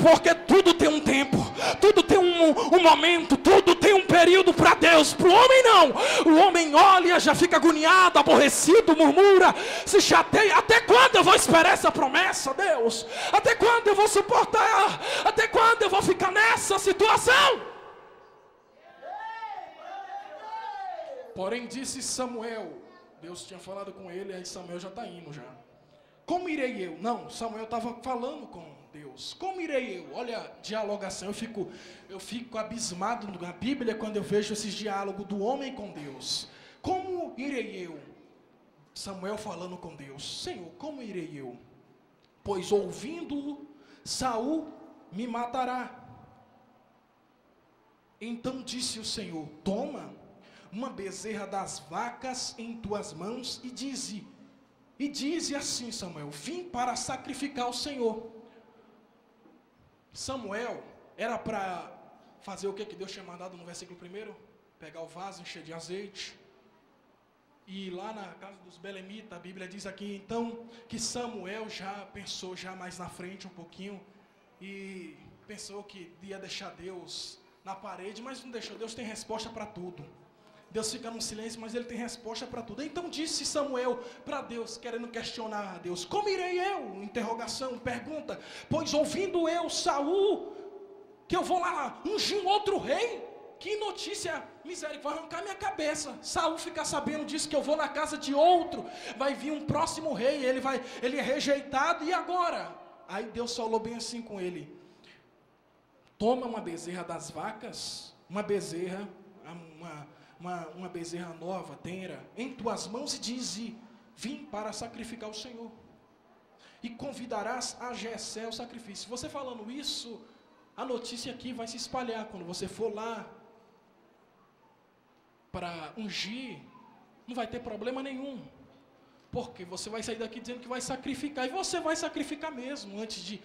Porque tudo tem um tempo, tudo tem um momento, tudo tem um período para Deus. Para o homem não. O homem olha, já fica agoniado, aborrecido, murmura, se chateia. Até quando eu vou esperar essa promessa, Deus? Até quando eu vou suportar? Até quando eu vou ficar nessa situação? Porém disse Samuel, Deus tinha falado com ele, aí Samuel já está indo já. Como irei eu? Não, Samuel estava falando com Deus. Como irei eu? Olha, dialogação. Eu fico abismado na Bíblia quando eu vejo esses diálogos do homem com Deus. Como irei eu? Samuel falando com Deus. Senhor, como irei eu? Pois ouvindo-o, Saul me matará. Então disse o Senhor: toma uma bezerra das vacas em tuas mãos e dize assim, Samuel: vim para sacrificar ao Senhor. Samuel era para fazer o que Deus tinha mandado no versículo 1? Pegar o vaso, encher de azeite. E lá na casa dos Belemitas, a Bíblia diz aqui, então, que Samuel já pensou já mais na frente um pouquinho. E pensou que ia deixar Deus na parede, mas não deixou. Deus tem resposta para tudo. Deus fica no silêncio, mas ele tem resposta para tudo. Então disse Samuel para Deus, querendo questionar a Deus: como irei eu? Interrogação, pergunta. Pois ouvindo eu, Saul, que eu vou lá ungir um outro rei? Que notícia misericórdia, vai arrancar minha cabeça. Saul ficar sabendo disso, que eu vou na casa de outro, vai vir um próximo rei, ele é rejeitado, e agora? Aí Deus falou bem assim com ele: toma uma bezerra das vacas, uma bezerra nova, tenra, em tuas mãos, e dize: vim para sacrificar ao Senhor. E convidarás a Jessé ao sacrifício. Você falando isso, a notícia aqui vai se espalhar. Quando você for lá para ungir, não vai ter problema nenhum. Porque você vai sair daqui dizendo que vai sacrificar. E você vai sacrificar mesmo. Antes de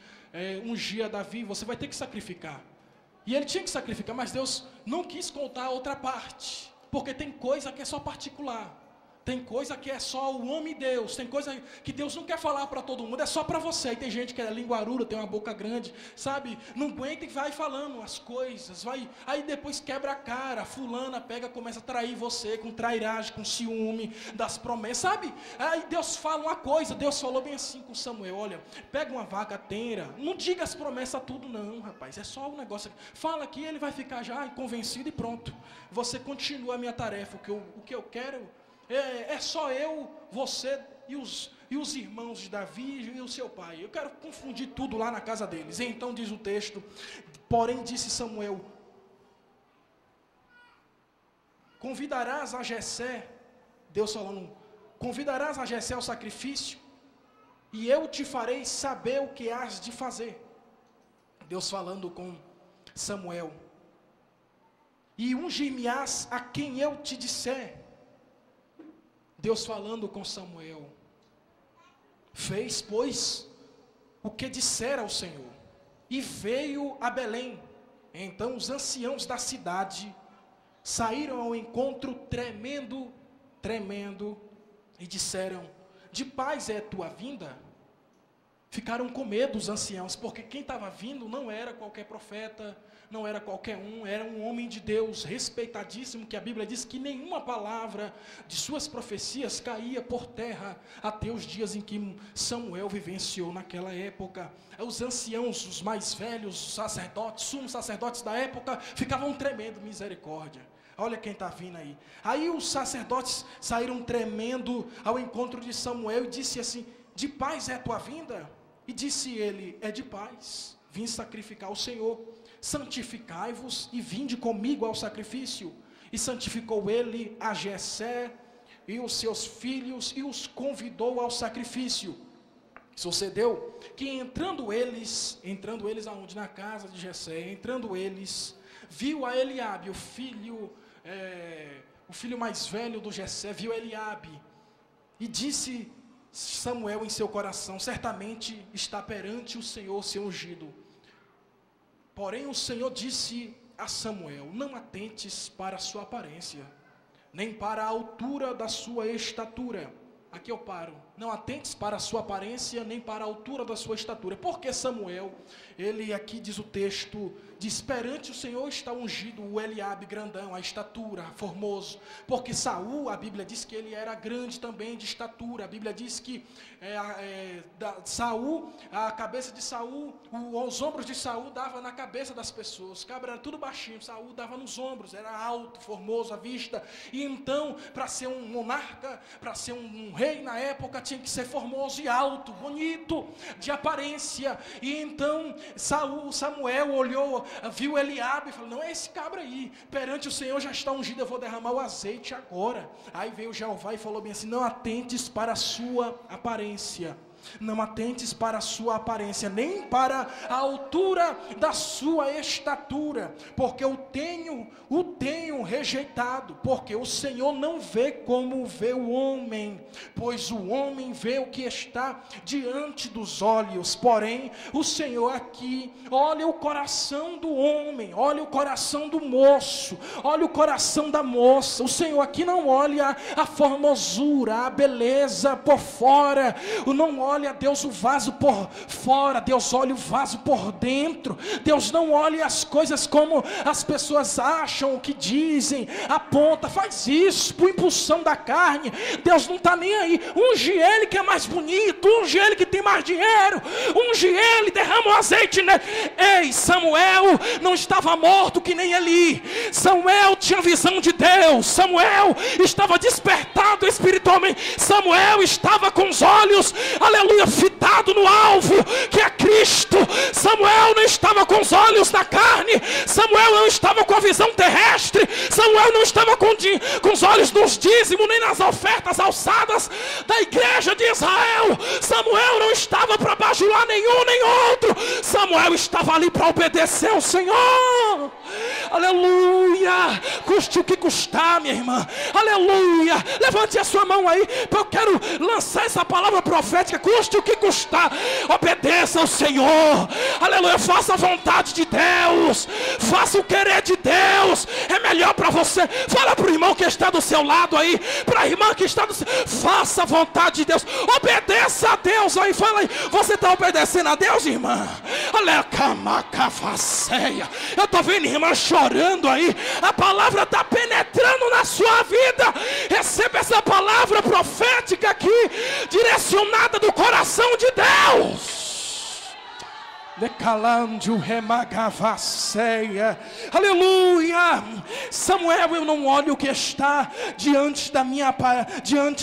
ungir a Davi, você vai ter que sacrificar. E ele tinha que sacrificar, mas Deus não quis contar a outra parte. Porque tem coisa que é só particular. Tem coisa que é só o homem Deus. Tem coisa que Deus não quer falar para todo mundo. É só para você. E tem gente que é linguaruda, tem uma boca grande, sabe? Não aguenta e vai falando as coisas. Aí depois quebra a cara. Fulana pega, começa a trair você com trairagem, com ciúme das promessas, sabe? Aí Deus fala uma coisa. Deus falou bem assim com Samuel: olha, pega uma vaca tenra. Não diga as promessas tudo não, rapaz. É só um negócio. Fala aqui, ele vai ficar já convencido e pronto. Você continua a minha tarefa. O que eu quero é só eu, você e os irmãos de Davi e o seu pai. Eu quero confundir tudo lá na casa deles. Então diz o texto: porém disse Samuel: convidarás a Jessé, Deus falando, convidarás a Jessé ao sacrifício, e eu te farei saber o que has de fazer. Deus falando com Samuel: e ungir-me-ás a quem eu te disser. Deus falando com Samuel: fez, pois, o que dissera ao Senhor, e veio a Belém. Então os anciãos da cidade saíram ao encontro tremendo, e disseram: de paz é tua vinda? Ficaram com medo os anciãos, porque quem estava vindo não era qualquer profeta, não era qualquer um, era um homem de Deus, respeitadíssimo, que a Bíblia diz que nenhuma palavra de suas profecias caía por terra, até os dias em que Samuel vivenciou naquela época. Os anciãos, os mais velhos, os sacerdotes, sumos sacerdotes da época, ficavam tremendo, misericórdia. Olha quem está vindo aí. Aí os sacerdotes saíram tremendo ao encontro de Samuel e disse assim: de paz é a tua vinda? E disse ele: é de paz, vim sacrificar ao Senhor. Santificai-vos e vinde comigo ao sacrifício. E santificou ele a Jessé e os seus filhos e os convidou ao sacrifício. Sucedeu que entrando eles aonde? Na casa de Jessé, entrando eles, viu a Eliabe, o filho mais velho do Jessé, viu Eliabe, e disse Samuel em seu coração: certamente está perante o Senhor seu ungido. Porém o Senhor disse a Samuel: não atentes para a sua aparência, nem para a altura da sua estatura. Aqui eu paro. não atentes para a sua aparência, nem para a altura da sua estatura. Porque Samuel, ele aqui diz o texto, diz, perante o Senhor está ungido o Eliabe grandão, a estatura, formoso. Porque Saul, a Bíblia diz que ele era grande também de estatura. A Bíblia diz que Saul, a cabeça de Saul, os ombros de Saul dava na cabeça das pessoas. Cabra era tudo baixinho, Saul dava nos ombros, era alto, formoso à vista. E então, para ser um monarca, para ser um rei na época, tinha que ser formoso e alto, bonito, de aparência. E então Samuel olhou, viu Eliabe e falou, não é esse cabra aí, perante o Senhor já está ungido, eu vou derramar o azeite agora. Aí veio Jeová e falou bem assim, não atentes para a sua aparência, não atentes para a sua aparência, nem para a altura da sua estatura, porque o tenho rejeitado, porque o Senhor não vê como vê o homem, pois o homem vê o que está diante dos olhos, porém o Senhor aqui olha o coração do homem, olha o coração do moço, olha o coração da moça. O Senhor aqui não olha a formosura, a beleza por fora, não olha Deus o vaso por fora, Deus olha o vaso por dentro. Deus não olha as coisas como as pessoas acham, o que dizem, aponta, faz isso por impulsão da carne. Deus não está nem aí. Unge ele que é mais bonito, unge ele que tem mais dinheiro, unge ele, derrama o azeite nele. Ei, Samuel não estava morto que nem Eli. Samuel tinha visão de Deus, Samuel estava despertado espiritualmente, Samuel estava com os olhos, aleluia, fitado no alvo, que é Cristo. Samuel não estava com os olhos da carne, Samuel não estava com a visão terrestre, Samuel não estava com os olhos nos dízimos, nem nas ofertas alçadas da igreja de Israel. Samuel não estava para bajular nenhum nem outro, Samuel estava ali para obedecer ao Senhor. Aleluia, custe o que custar, minha irmã, aleluia. Levante a sua mão aí, eu quero lançar essa palavra profética. Custe o que custar, obedeça ao Senhor, aleluia, faça a vontade de Deus, faça o querer de Deus, é melhor para você. Fala para o irmão que está do seu lado aí, para a irmã que está do seu, faça a vontade de Deus, obedeça a Deus aí, fala aí, você está obedecendo a Deus, irmã? Eu estou vendo irmã chorando aí, a palavra está penetrando na sua vida. Receba essa palavra profética aqui, direcionada do coração de Deus. Aleluia. Samuel, eu não olho o que está diante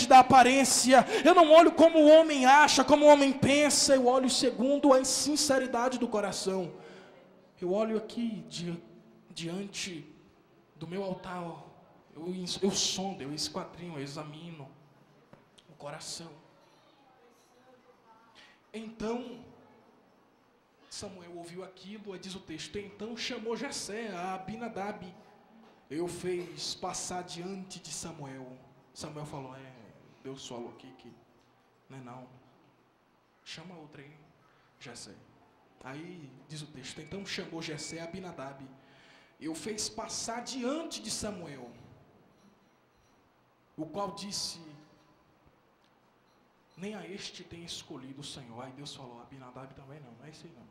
da aparência, eu não olho como o homem acha, como o homem pensa, eu olho segundo a sinceridade do coração. Eu olho aqui diante do meu altar, eu sondo, eu esquadrinho, eu examino o coração. Então Samuel ouviu aquilo, diz o texto, então chamou Jessé, a Abinadab, e o fez passar diante de Samuel. Samuel falou, Deus falou aqui que não, chama outra aí, Jessé. Aí diz o texto, então chamou Jessé, Abinadab, e o fez passar diante de Samuel, o qual disse, nem a este tem escolhido o Senhor. Aí Deus falou, Abinadab também não é isso aí não.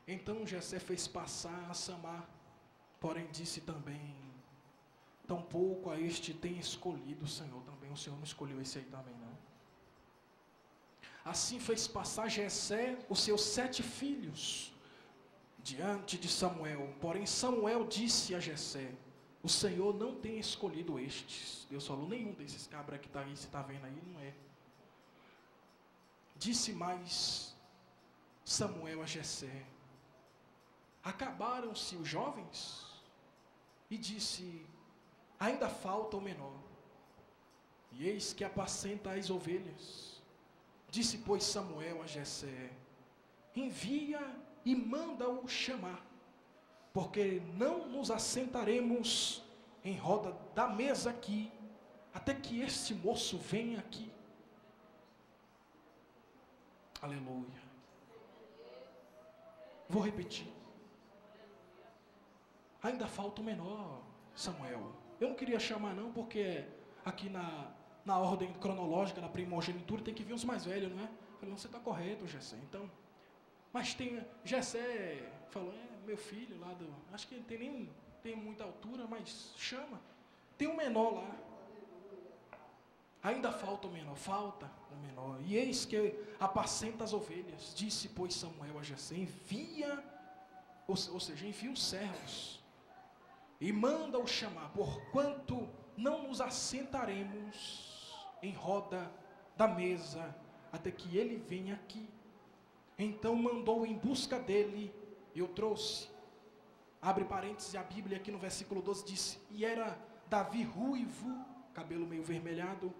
Então Jessé fez passar a Samar, porém disse também, tampouco a este tem escolhido o Senhor também. O Senhor não escolheu esse aí também não. Assim fez passar Jessé os seus 7 filhos diante de Samuel. Porém Samuel disse a Jessé, o Senhor não tem escolhido estes. Deus falou, nenhum desses cabras que está aí, você está vendo aí, não é. Disse mais Samuel a Jessé, acabaram-se os jovens? E disse, ainda falta o menor, e eis que apacenta as ovelhas. Disse, pois, Samuel a Jessé, envia e manda-o chamar, porque não nos assentaremos em roda da mesa aqui, até que este moço venha aqui. Aleluia. Vou repetir. Ainda falta o menor, Samuel. Eu não queria chamar não, porque aqui na ordem cronológica da primogenitura, tem que vir os mais velhos, não é? Eu falei, não, você está correto, Jessé. Então, mas tem, Jessé falou, meu filho lá do, acho que ele nem tem muita altura, mas chama. Tem um menor lá. Ainda falta o menor, falta o menor. E eis que apacenta as ovelhas. Disse, pois, Samuel a Jessé, envia, ou seja, envia os servos e manda-o chamar, porquanto não nos assentaremos em roda da mesa até que ele venha aqui. Então mandou em busca dele, eu trouxe. Abre parênteses, a Bíblia aqui no versículo 12 disse, e era Davi ruivo, cabelo meio vermelhado,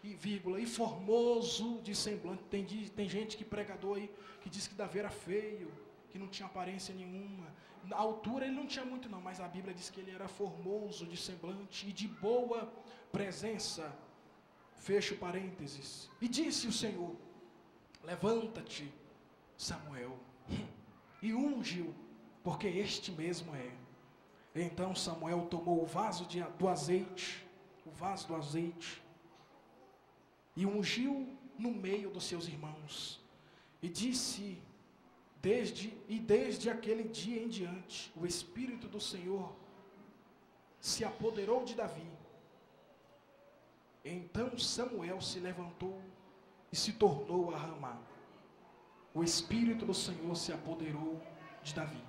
e vírgula, e formoso de semblante. Tem gente que pregador aí, que diz que Davi era feio, que não tinha aparência nenhuma. Na altura ele não tinha muito não, mas a Bíblia diz que ele era formoso de semblante e de boa presença. Fecho parênteses. E disse o Senhor, levanta-te, Samuel, e unge-o, porque este mesmo é. Então Samuel tomou o vaso do azeite, e ungiu no meio dos seus irmãos. E disse, desde aquele dia em diante, o Espírito do Senhor se apoderou de Davi. Então Samuel se levantou e se tornou a Ramá. O Espírito do Senhor se apoderou de Davi.